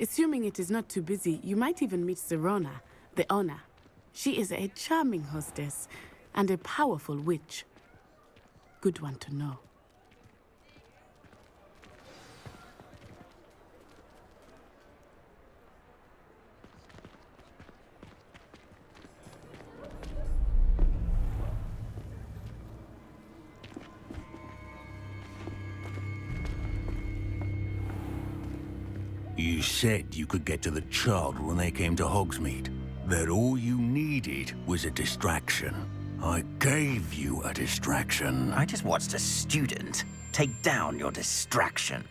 Assuming it is not too busy, you might even meet Sirona, the owner. She is a charming hostess and a powerful witch. Good one to know. You said you could get to the child when they came to Hogsmeade. That all you needed was a distraction. I gave you a distraction. I just watched a student take down your distraction.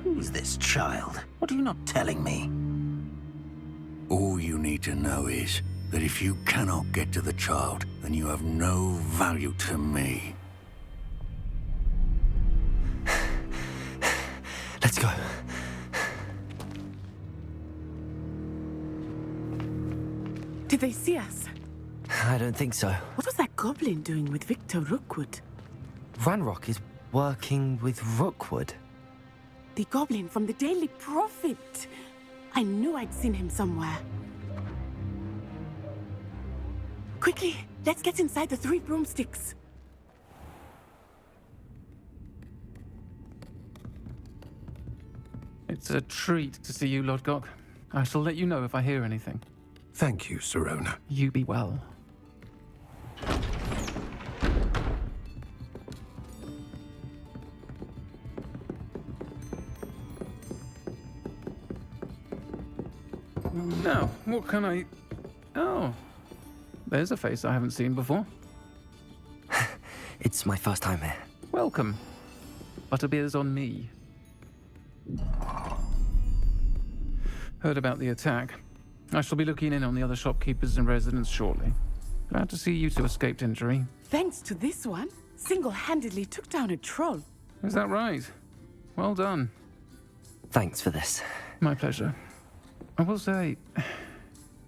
Who's this child? What are you not telling me? All you need to know is that if you cannot get to the child, then you have no value to me. Let's go. Did they see us? I don't think so. What was that goblin doing with Victor Rookwood? Ranrok is working with Rookwood. The goblin from the Daily Prophet. I knew I'd seen him somewhere. Quickly, let's get inside the 3 broomsticks. It's a treat to see you, Lodgok. I shall let you know if I hear anything. Thank you, Sirona. You be well. Now, what can I... Oh, there's a face I haven't seen before. It's my first time here. Welcome. Butterbeer's on me. Heard about the attack. I shall be looking in on the other shopkeepers and residents shortly. Glad to see you two escaped injury. Thanks to this one, single-handedly took down a troll. Is that right? Well done. Thanks for this. My pleasure. I will say,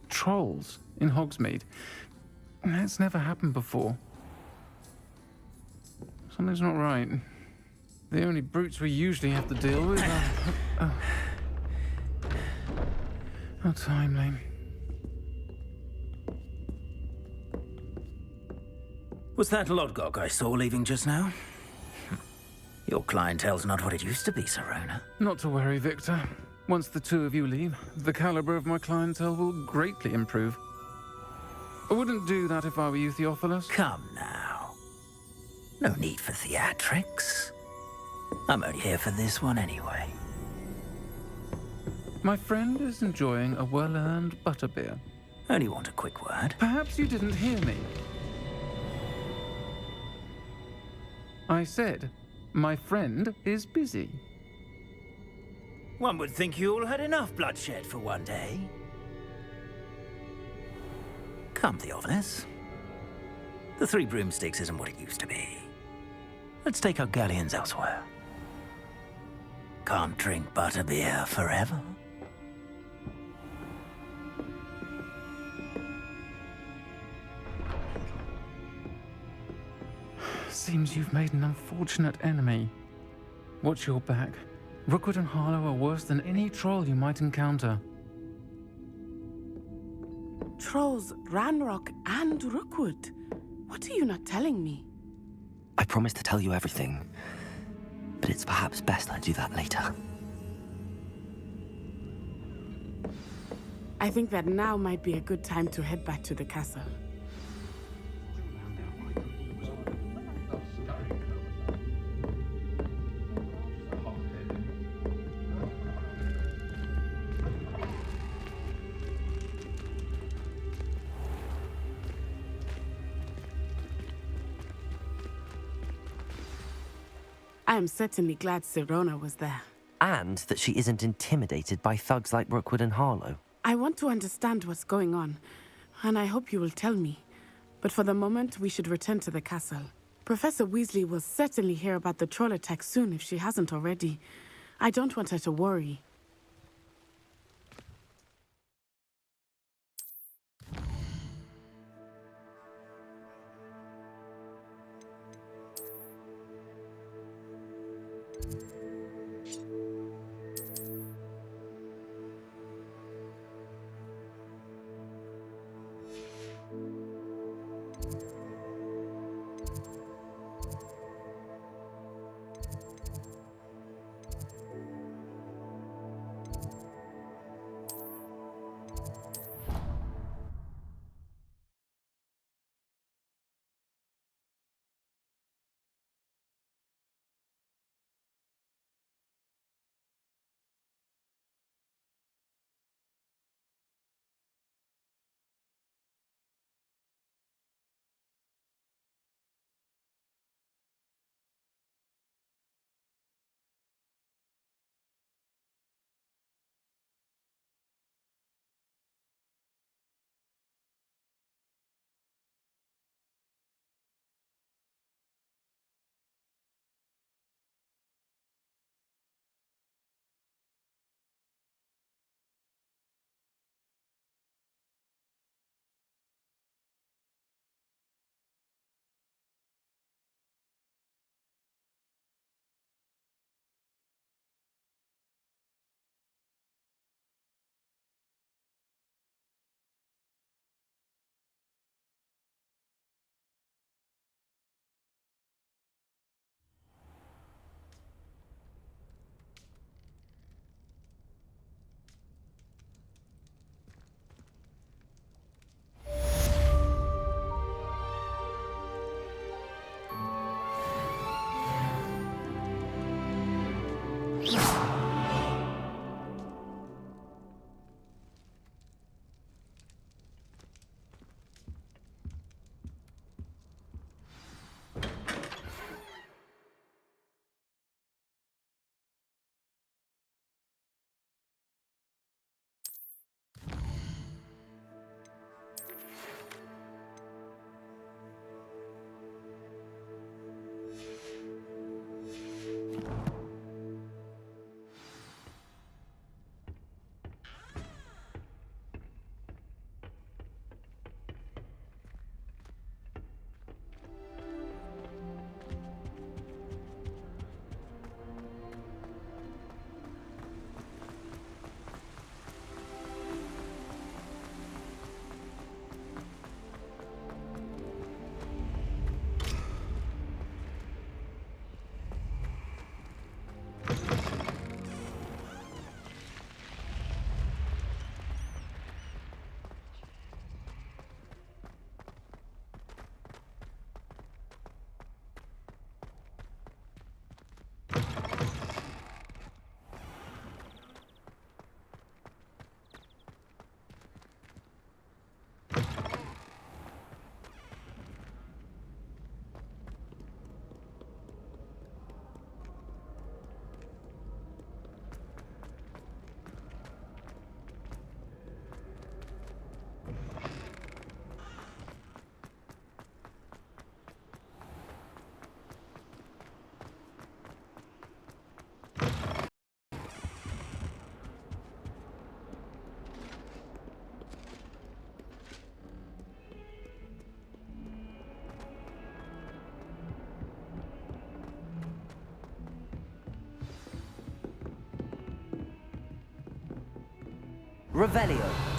trolls in Hogsmeade. That's never happened before. Something's not right. The only brutes we usually have to deal with are... How timely. Was that Lodgok I saw leaving just now? Your clientele's not what it used to be, Sirona. Not to worry, Victor. Once the two of you leave, the caliber of my clientele will greatly improve. I wouldn't do that if I were you, Theophilus. Come now. No need for theatrics. I'm only here for this one anyway. My friend is enjoying a well-earned butterbeer. Only want a quick word. Perhaps you didn't hear me. I said, my friend is busy. One would think you all had enough bloodshed for one day. Come, Theophilus. The 3 broomsticks isn't what it used to be. Let's take our galleons elsewhere. Can't drink butterbeer forever. Seems you've made an unfortunate enemy. Watch your back. Rookwood and Harlow are worse than any troll you might encounter. Trolls, Ranrok, and Rookwood. What are you not telling me? I promised to tell you everything, but it's perhaps best I do that later. I think that now might be a good time to head back to the castle. I am certainly glad Sirona was there. And that she isn't intimidated by thugs like Rookwood and Harlow. I want to understand what's going on, and I hope you will tell me. But for the moment, we should return to the castle. Professor Weasley will certainly hear about the troll attack soon if she hasn't already. I don't want her to worry. Revelio.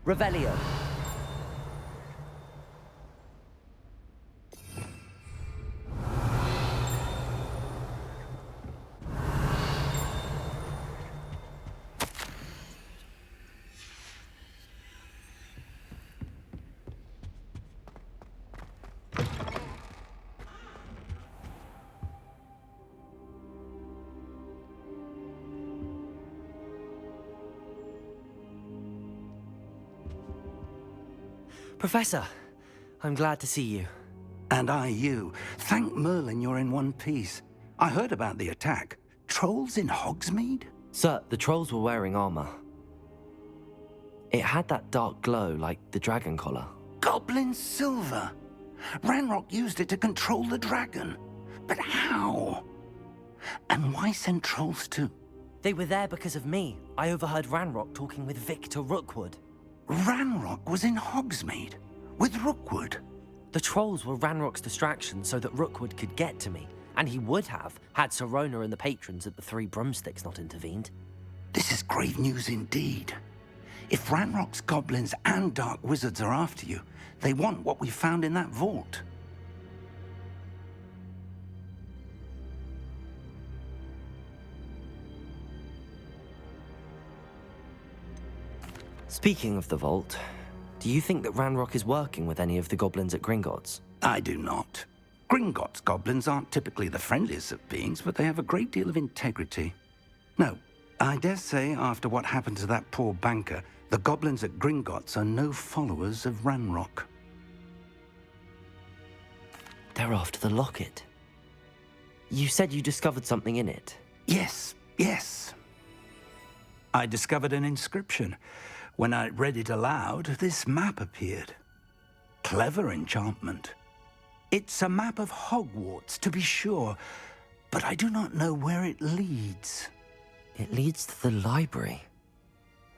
Revelio. Professor, I'm glad to see you. And I you. Thank Merlin you're in one piece. I heard about the attack. Trolls in Hogsmeade? Sir, the trolls were wearing armor. It had that dark glow like the dragon collar. Goblin silver. Ranrok used it to control the dragon. But how? And why send trolls too? They were there because of me. I overheard Ranrok talking with Victor Rookwood. Ranrok was in Hogsmeade with Rookwood. The trolls were Ranrock's distraction so that Rookwood could get to me, and he would have had Sirona and the patrons at the Three Broomsticks not intervened. This is grave news indeed. If Ranrock's goblins and dark wizards are after you, they want what we found in that vault. Speaking of the vault, do you think that Ranrok is working with any of the goblins at Gringotts? I do not. Gringotts goblins aren't typically the friendliest of beings, but they have a great deal of integrity. No, I dare say after what happened to that poor banker, the goblins at Gringotts are no followers of Ranrok. They're after the locket. You said you discovered something in it. Yes. I discovered an inscription. When I read it aloud, this map appeared. Clever enchantment. It's a map of Hogwarts, to be sure, but I do not know where it leads. It leads to the library.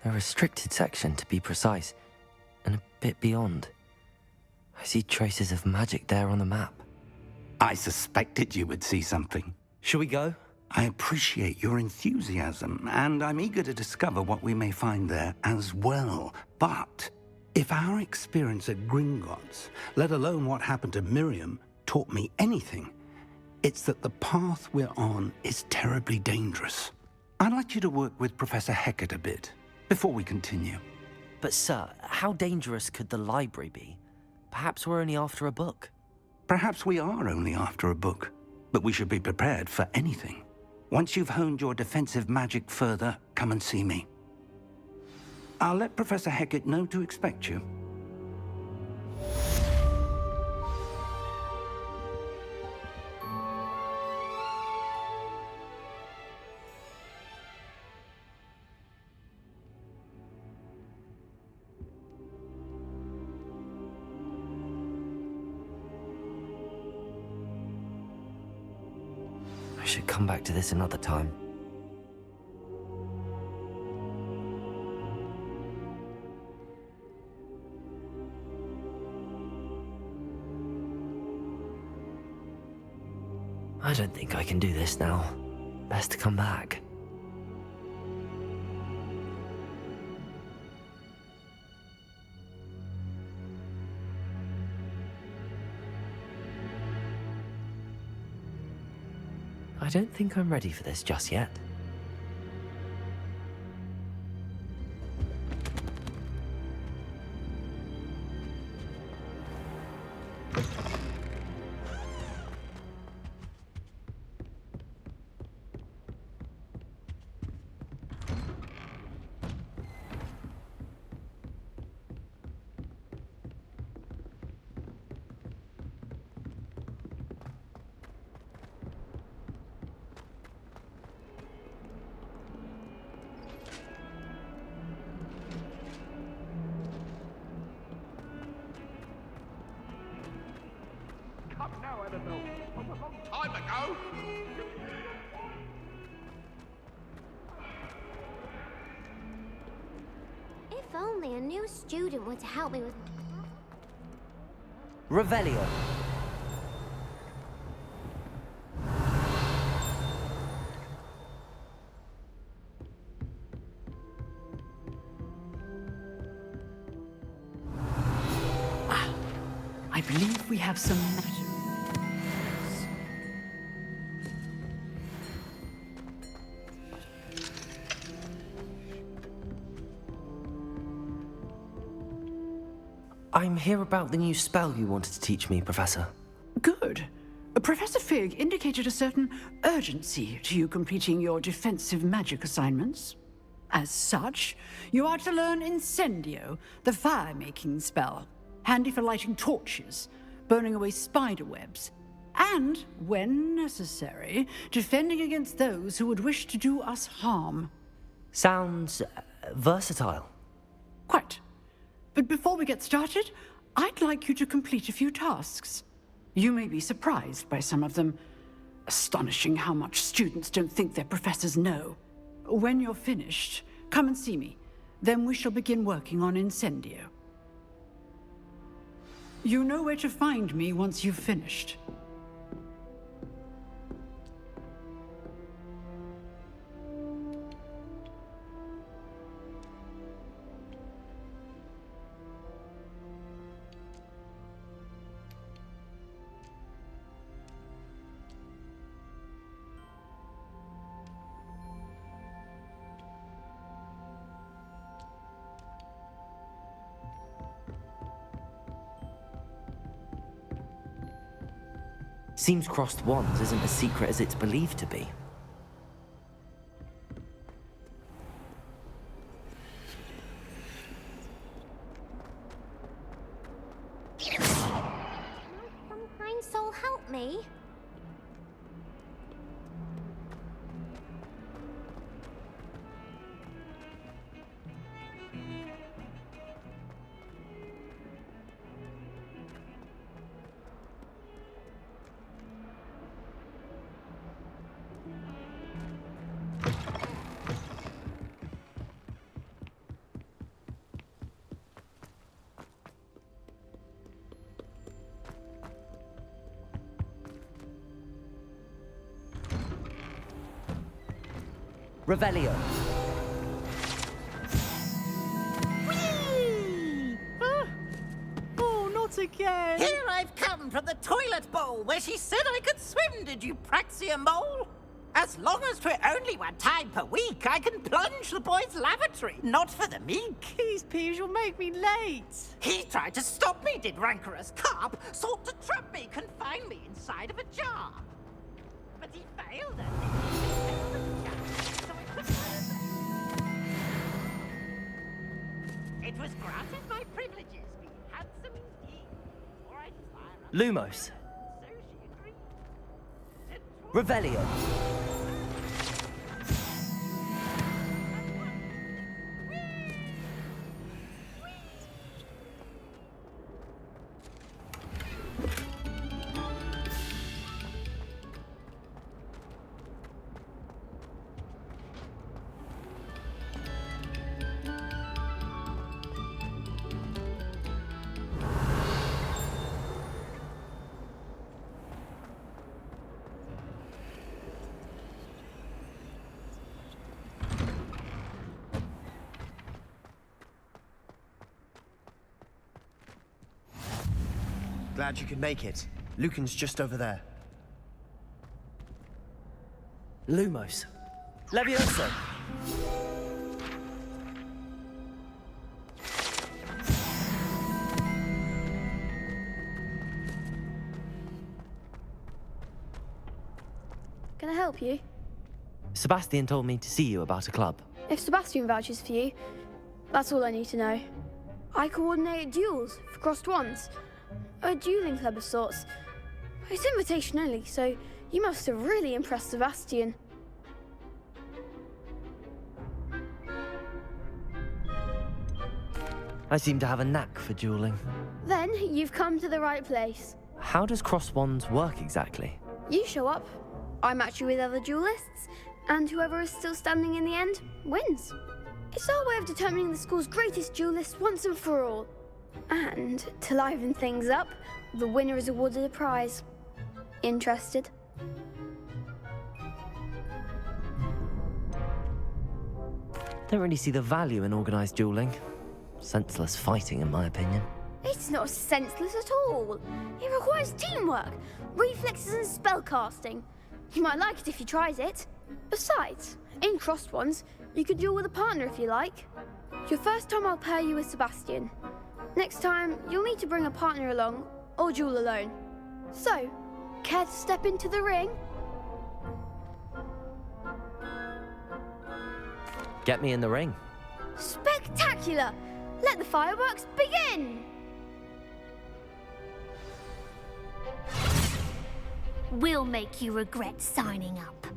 A restricted section, to be precise, and a bit beyond. I see traces of magic there on the map. I suspected you would see something. Shall we go? I appreciate your enthusiasm, and I'm eager to discover what we may find there as well. But if our experience at Gringotts, let alone what happened to Miriam, taught me anything, it's that the path we're on is terribly dangerous. I'd like you to work with Professor Hecat a bit before we continue. But sir, how dangerous could the library be? Perhaps we're only after a book. Perhaps we are only after a book, but we should be prepared for anything. Once you've honed your defensive magic further, come and see me. I'll let Professor Hecat know to expect you. I should come back to this another time. I don't think I can do this now. Best to come back. I don't think I'm ready for this just yet. Time ago. If only a new student were to help me with... Revelio. I believe we have some... I'm here about the new spell you wanted to teach me, Professor. Good. Professor Fig indicated a certain urgency to you completing your defensive magic assignments. As such, you are to learn Incendio, the fire-making spell, handy for lighting torches, burning away spider webs, and, when necessary, defending against those who would wish to do us harm. Sounds versatile. Quite. But before we get started, I'd like you to complete a few tasks. You may be surprised by some of them. Astonishing how much students don't think their professors know. When you're finished, come and see me. Then we shall begin working on Incendio. You know where to find me once you've finished. Seems crossed wands isn't as secret as it's believed to be. Some kind soul help me? Revelio. Oh, not again! Here I've come from the toilet bowl where she said I could swim, did you praxia mole? As long as 'twere only one time per week, I can plunge the boy's lavatory, not for the meek. These peeves will make me late. He tried to stop me, did rancorous carp, sought to trap me, confine me inside of a jar. But he failed at it. It was granted my privileges be handsome indeed, or I'd fire up. Lumos. So she agreed. Revelio. Glad you could make it. Lucan's just over there. Lumos. Levioso. Can I help you? Sebastian told me to see you about a club. If Sebastian vouches for you, that's all I need to know. I coordinate duels for crossed wands. A dueling club of sorts. It's invitation only, so you must have really impressed Sebastian. I seem to have a knack for dueling. Then you've come to the right place. how does cross wands work exactly? You show up, I match you with other duelists, and whoever is still standing in the end wins. It's our way of determining the school's greatest duelist once and for all. And to liven things up, the winner is awarded a prize. Interested? Don't really see the value in organised dueling. Senseless fighting, in my opinion. It's not senseless at all. It requires teamwork, reflexes and spellcasting. You might like it if you tried it. Besides, in crossed ones, you could duel with a partner if you like. Your first time I'll pair you with Sebastian. Next time, you'll need to bring a partner along, or duel alone. So, care to step into the ring? Get me in the ring. Spectacular! Let the fireworks begin! We'll make you regret signing up.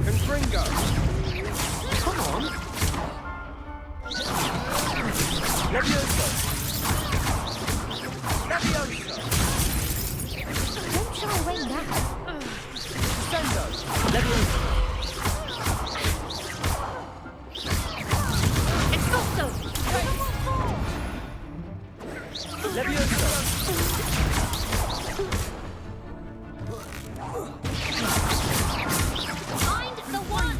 Confringo! Come on! Levioso! Levioso! Don't shy away now. Sendo! Levioso! Escosto! Levioso! Find the one!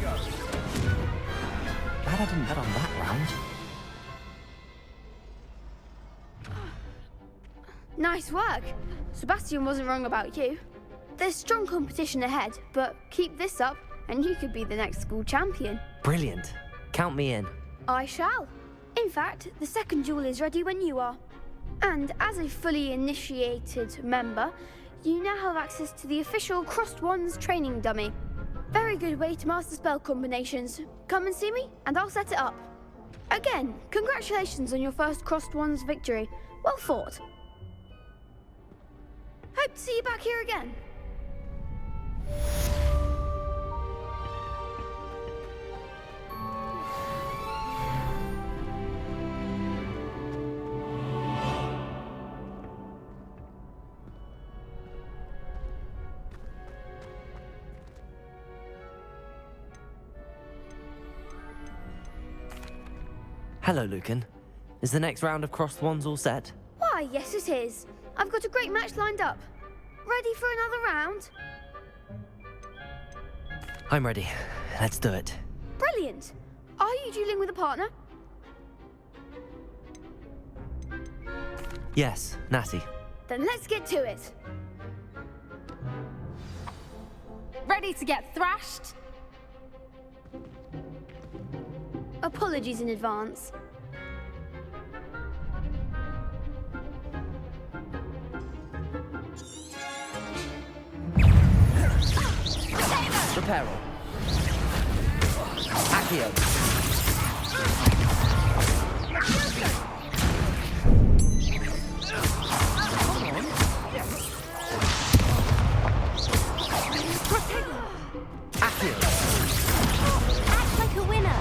Glad I didn't bet on that round. Nice work. Sebastian wasn't wrong about you. There's strong competition ahead, but keep this up and you could be the next school champion. Brilliant. Count me in. I shall. In fact, the second duel is ready when you are. And as a fully initiated member, you now have access to the official Crossed Wands training dummy. Very good way to master spell combinations. Come and see me and I'll set it up. Again, congratulations on your first Crossed Wands victory. Well fought. Hope to see you back here again. Hello, Lucan. Is the next round of crossed wands all set? Why, yes it is. I've got a great match lined up. Ready for another round? I'm ready. Let's do it. Brilliant. Are you dueling with a partner? Yes, Natty. Then let's get to it. Ready to get thrashed? Apologies in advance. Reparo. Accio. Accio. Act like a winner.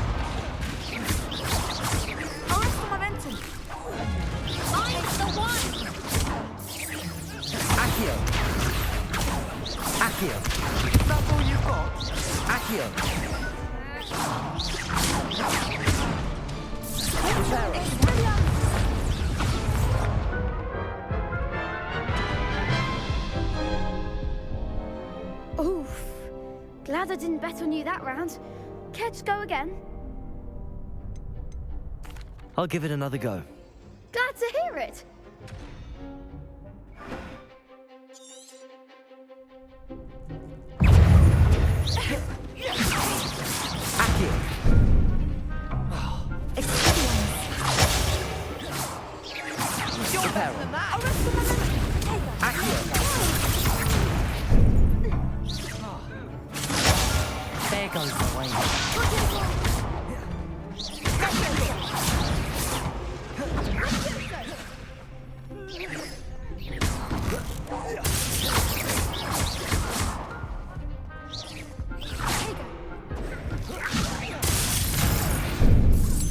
Arms for momentum. I'm the one. Accio. Accio. Is that all you've got? Accio. Reparo. Oof. Glad I didn't bet on you that round. Care to go again? I'll give it another go. Glad to hear it. Accio. Reparo. Accio. There goes the way.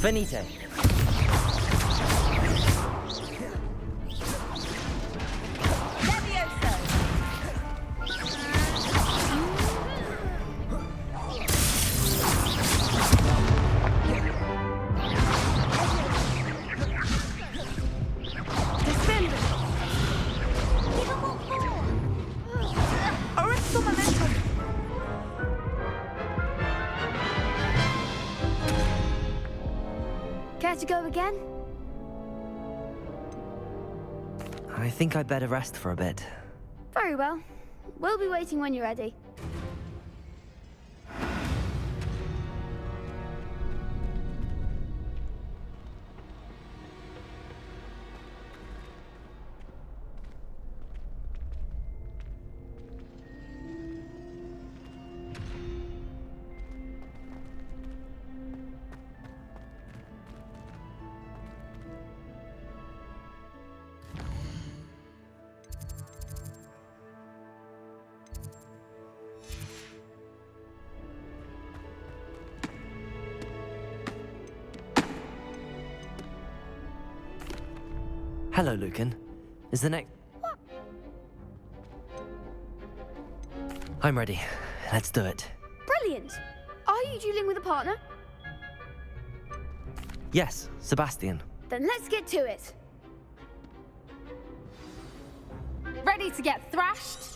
Finite. Care to go again? I think I'd better rest for a bit. Very well. We'll be waiting when you're ready. Hello, Lucan. Is the next... What? I'm ready. Let's do it. Brilliant! Are you dueling with a partner? Yes, Sebastian. Then let's get to it. Ready to get thrashed?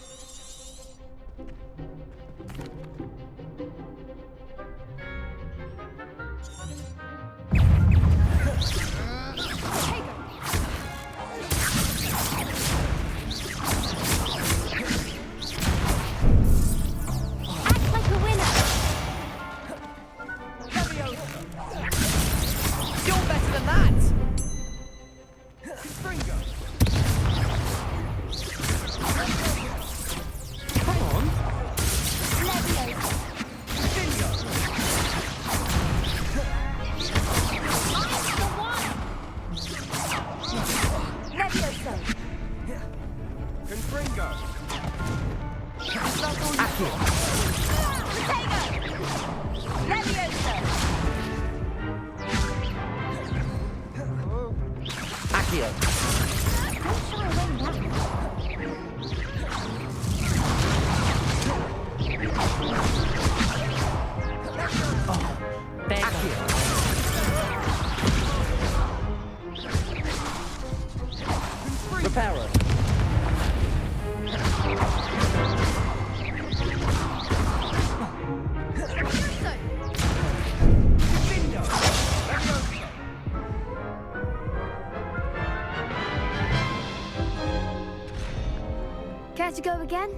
Care to go again?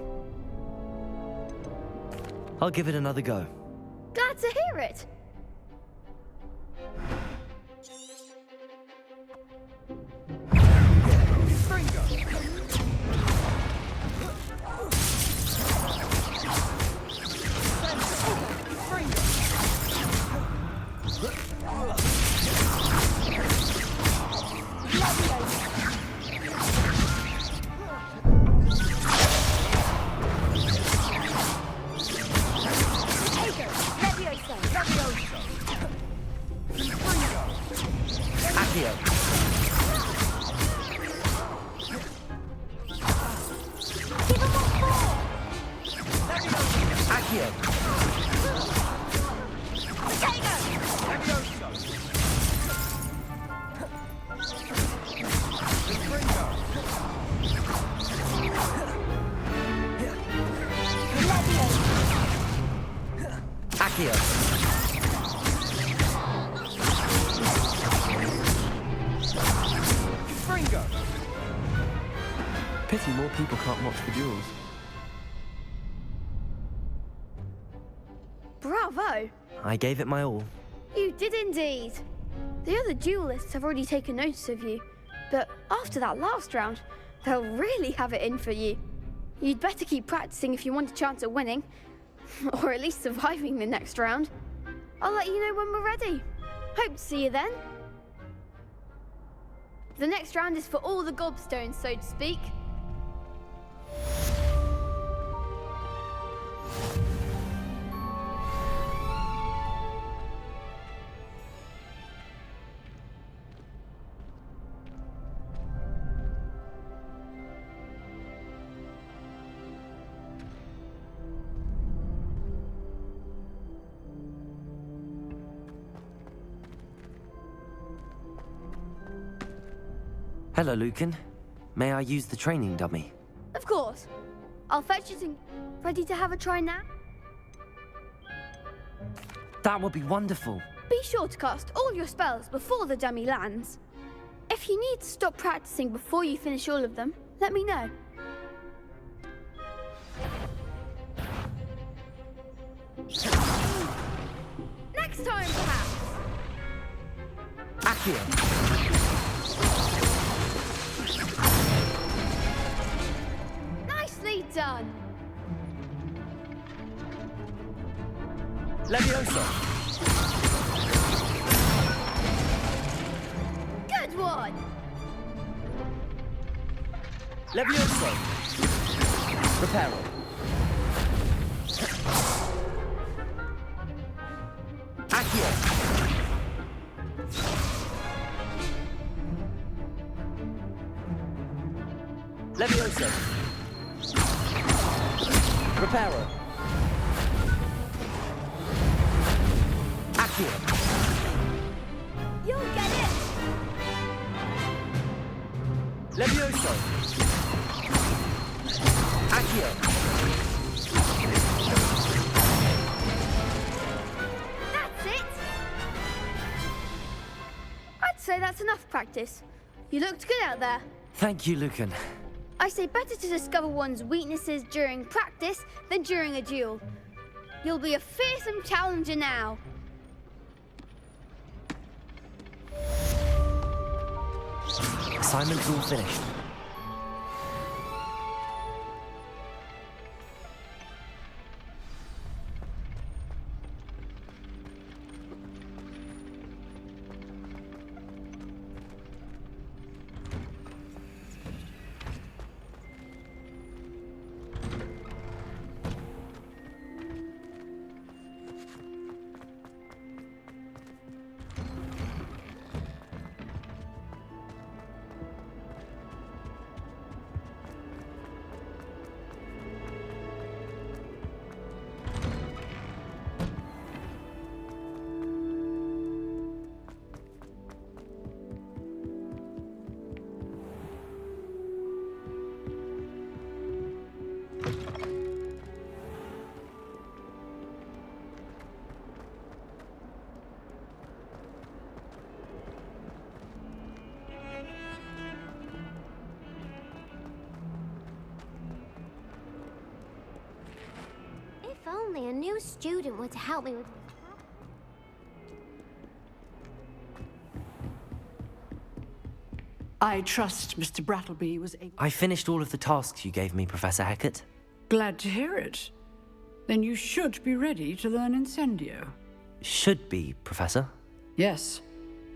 I'll give it another go. Glad to hear it. Pity more people can't watch the duels. Bravo! I gave it my all. You did indeed. The other duelists have already taken notice of you, but after that last round, they'll really have it in for you. You'd better keep practicing if you want a chance at winning, or at least surviving the next round. I'll let you know when we're ready. Hope to see you then. The next round is for all the gobstones, so to speak. Hello, Lucan. May I use the training dummy? Of course. I'll fetch it and... Ready to have a try now? That would be wonderful. Be sure to cast all your spells before the dummy lands. If you need to stop practicing before you finish all of them, let me know. Next time, perhaps. Accio. Nicely done. Leviosa. Good one. Leviosa. Reparo. Accio. Leviosa. Reparo. Accio. You'll get it. Leviosa. Accio. That's it. I'd say that's enough practice. You looked good out there. Thank you, Lucan. I say better to discover one's weaknesses during practice than during a duel. You'll be a fearsome challenger now. Assignment's all finished. If only a new student were to help me with... I trust Mr. Brattleby was able... I finished all of the tasks you gave me, Professor Hecat. Glad to hear it. Then you should be ready to learn Incendio. Should be, Professor. Yes.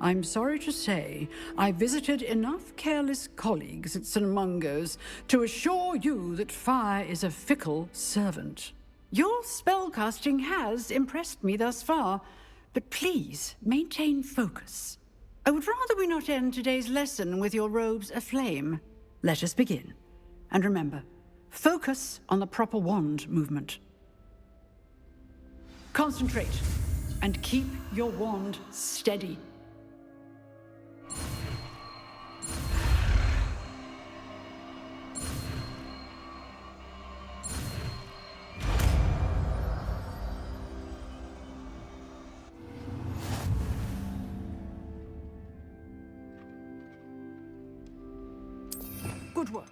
I'm sorry to say, I visited enough careless colleagues at St. Mungo's to assure you that fire is a fickle servant. Your spellcasting has impressed me thus far, but please maintain focus. I would rather we not end today's lesson with your robes aflame. Let us begin. And remember, focus on the proper wand movement. Concentrate, and keep your wand steady. Good work.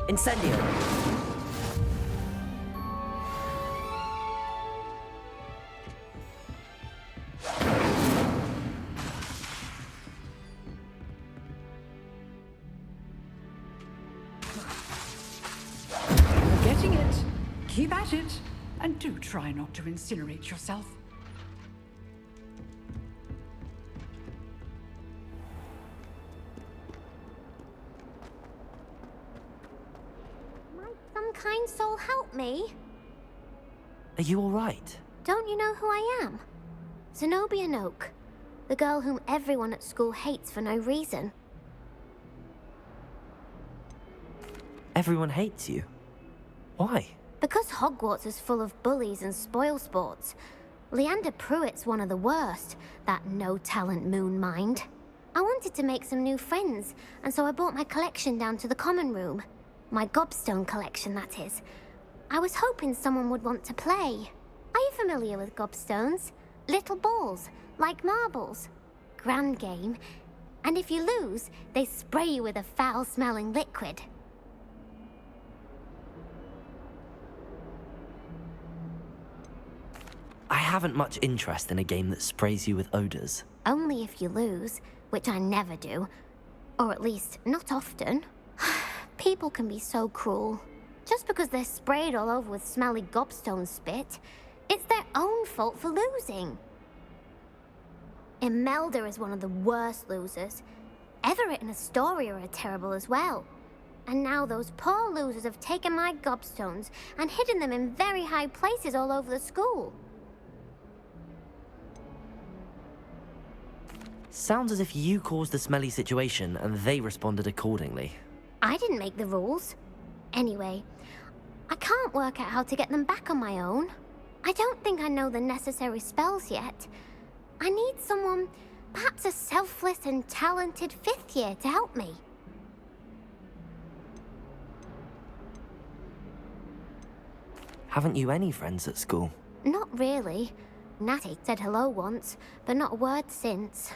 Incendio. You're getting it. Keep at it. And do try not to incinerate yourself. Might some kind soul help me? Are you all right? Don't you know who I am? Zenobia Noak, the girl whom everyone at school hates for no reason. Everyone hates you? Why? Because Hogwarts is full of bullies and spoilsports. Leander Pruitt's one of the worst, that no-talent moon mind. I wanted to make some new friends, and so I brought my collection down to the common room. My gobstone collection, that is. I was hoping someone would want to play. Are you familiar with gobstones? Little balls, like marbles. Grand game. And if you lose, they spray you with a foul-smelling liquid. I haven't much interest in a game that sprays you with odors. Only if you lose, which I never do. Or at least, not often. People can be so cruel. Just because they're sprayed all over with smelly gobstone spit, it's their own fault for losing. Imelda is one of the worst losers. Everett and Astoria are terrible as well. And now those poor losers have taken my gobstones and hidden them in very high places all over the school. Sounds as if you caused the smelly situation and they responded accordingly. I didn't make the rules. Anyway, I can't work out how to get them back on my own. I don't think I know the necessary spells yet. I need someone, perhaps a selfless and talented 5th year to help me. Haven't you any friends at school? Not really. Natty said hello once, but not a word since.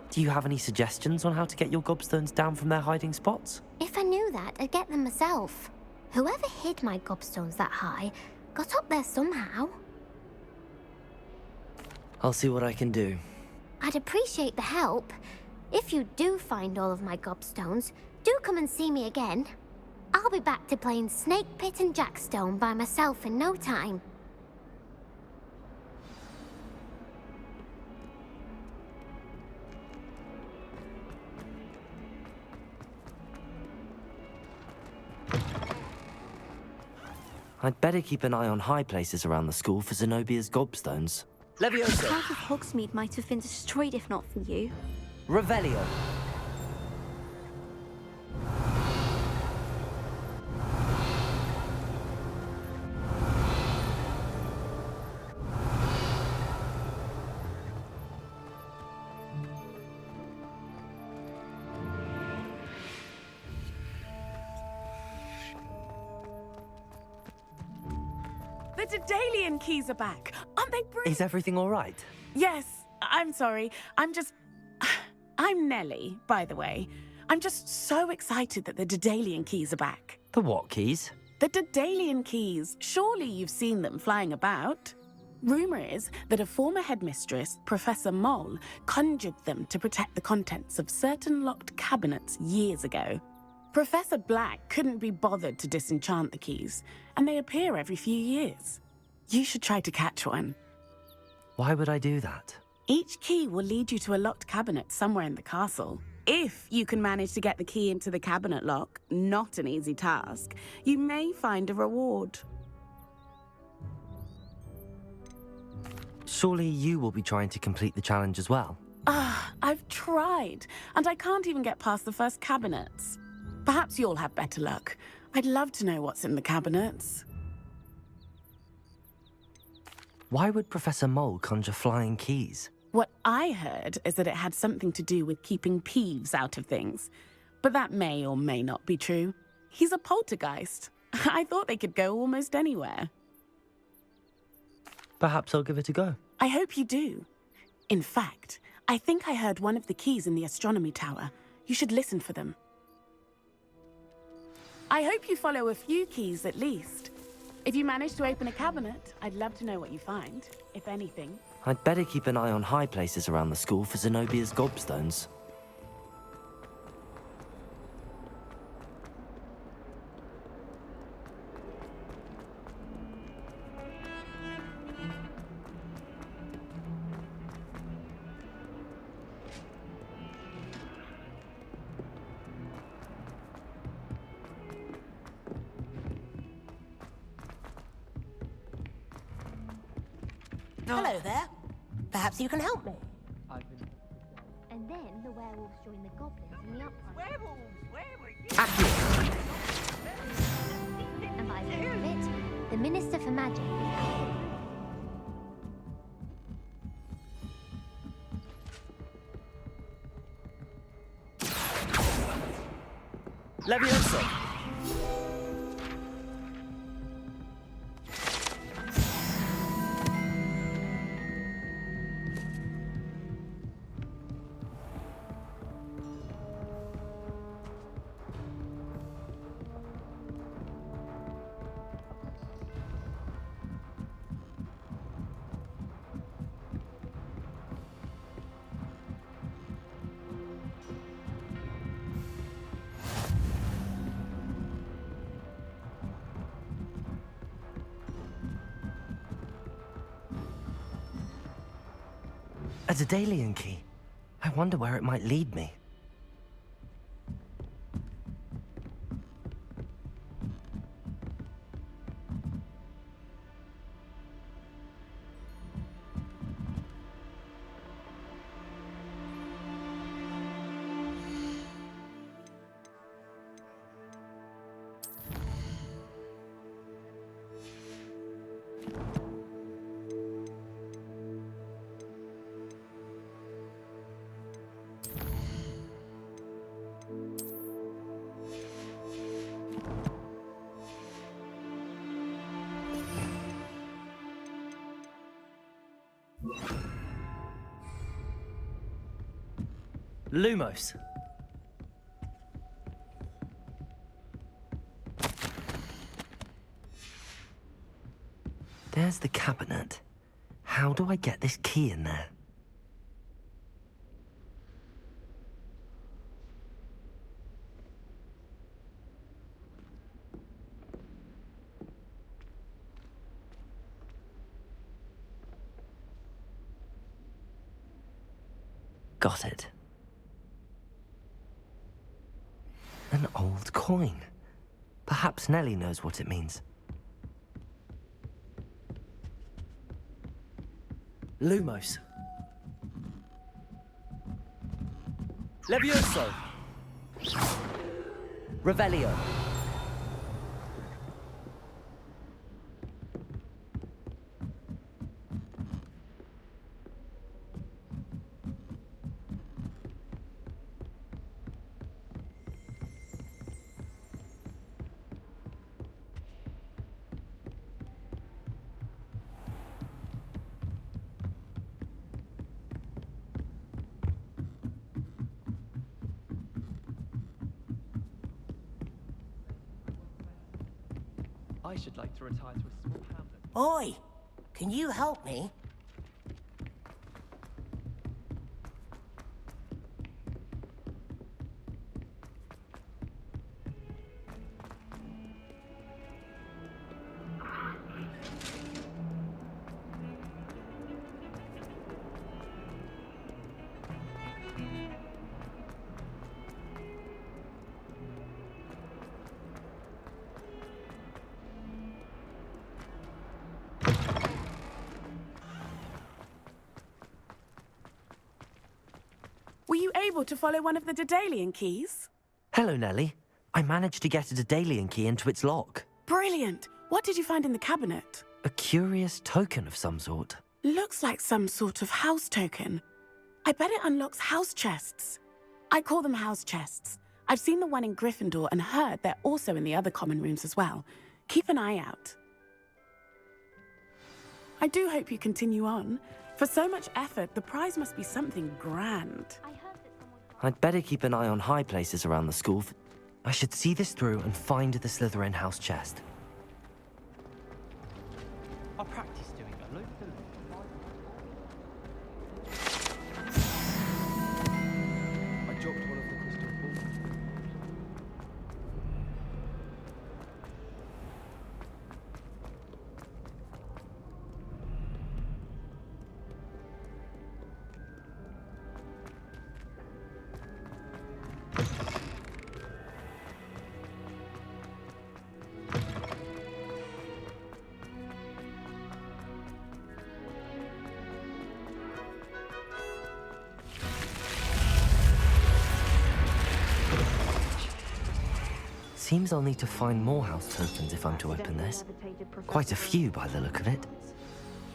Do you have any suggestions on how to get your gobstones down from their hiding spots? If I knew that, I'd get them myself. Whoever hid my gobstones that high got up there somehow. I'll see what I can do. I'd appreciate the help. If you do find all of my gobstones, do come and see me again. I'll be back to playing Snake Pit and Jackstone by myself in no time. I'd better keep an eye on high places around the school for Zenobia's gobstones. Levioso. Part of Hogsmeade might have been destroyed if not for you. Revelio. The Daedalian keys are back. Aren't they brilliant? Is everything all right? Yes, I'm sorry. I'm Nellie, by the way. I'm just so excited that the Daedalian keys are back. The what keys? The Daedalian keys. Surely you've seen them flying about. Rumour is that a former headmistress, Professor Mole, conjured them to protect the contents of certain locked cabinets years ago. Professor Black couldn't be bothered to disenchant the keys, and they appear every few years. You should try to catch one. Why would I do that? Each key will lead you to a locked cabinet somewhere in the castle. If you can manage to get the key into the cabinet lock, not an easy task, you may find a reward. Surely you will be trying to complete the challenge as well? I've tried, and I can't even get past the first cabinets. Perhaps you'll have better luck. I'd love to know what's in the cabinets. Why would Professor Mole conjure flying keys? What I heard is that it had something to do with keeping Peeves out of things. But that may or may not be true. He's a poltergeist. I thought they could go almost anywhere. Perhaps I'll give it a go. I hope you do. In fact, I think I heard one of the keys in the astronomy tower. You should listen for them. I hope you follow a few keys at least. If you manage to open a cabinet, I'd love to know what you find, if anything. I'd better keep an eye on high places around the school for Zenobia's gobstones. Hello there. Perhaps you can help me. And then the werewolves join the goblins in the uprising. Werewolves, where were you? And by the end of it, the Minister for Magic is out. Levioso! A Daedalian key. I wonder where it might lead me. Lumos. There's the cabinet. How do I get this key in there? Got it. An old coin. Perhaps Nellie knows what it means. Lumos. Levioso. Revelio. I should like to retire to a small hamlet. Oi, can you help me? Were you able to follow one of the Daedalian keys? Hello, Nellie. I managed to get a Daedalian key into its lock. Brilliant! What did you find in the cabinet? A curious token of some sort. Looks like some sort of house token. I bet it unlocks house chests. I call them house chests. I've seen the one in Gryffindor and heard they're also in the other common rooms as well. Keep an eye out. I do hope you continue on. For so much effort, the prize must be something grand. I'd better keep an eye on high places around the school. I should see this through and find the Slytherin house chest. I practice doing a loop the loop. I dropped one of the crystal balls. Seems I'll need to find more house tokens if I'm to open this. Quite a few by the look of it.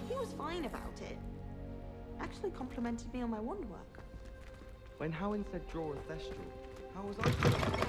He was fine about it. Actually complimented me on my wand work. When Howin said draw a thestral, how was I supposed to do it?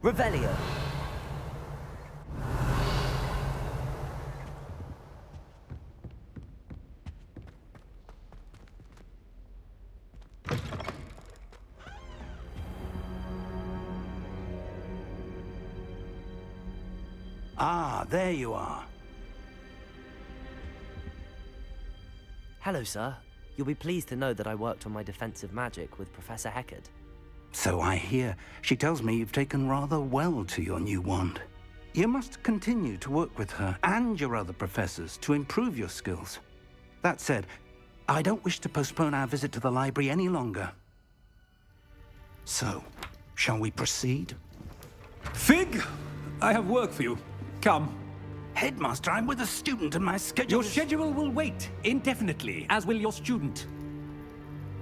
Revelio. Ah, there you are. Hello, sir. You'll be pleased to know that I worked on my defensive magic with Professor Heckard. So I hear. She tells me you've taken rather well to your new wand. You must continue to work with her and your other professors to improve your skills. That said, I don't wish to postpone our visit to the library any longer. So, shall we proceed? Fig! I have work for you. Come. Headmaster, I'm with a student and my schedule Your schedule will wait indefinitely, as will your student.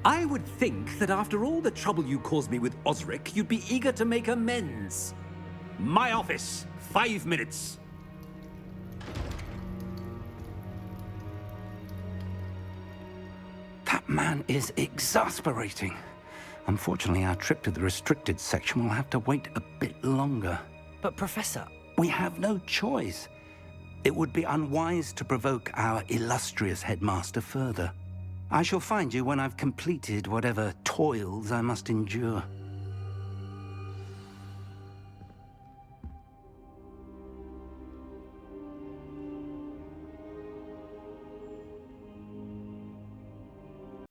I would think that after all the trouble you caused me with Osric, you'd be eager to make amends. My office, 5 minutes. That man is exasperating. Unfortunately, our trip to the restricted section will have to wait a bit longer. But Professor... We have no choice. It would be unwise to provoke our illustrious headmaster further. I shall find you when I've completed whatever toils I must endure.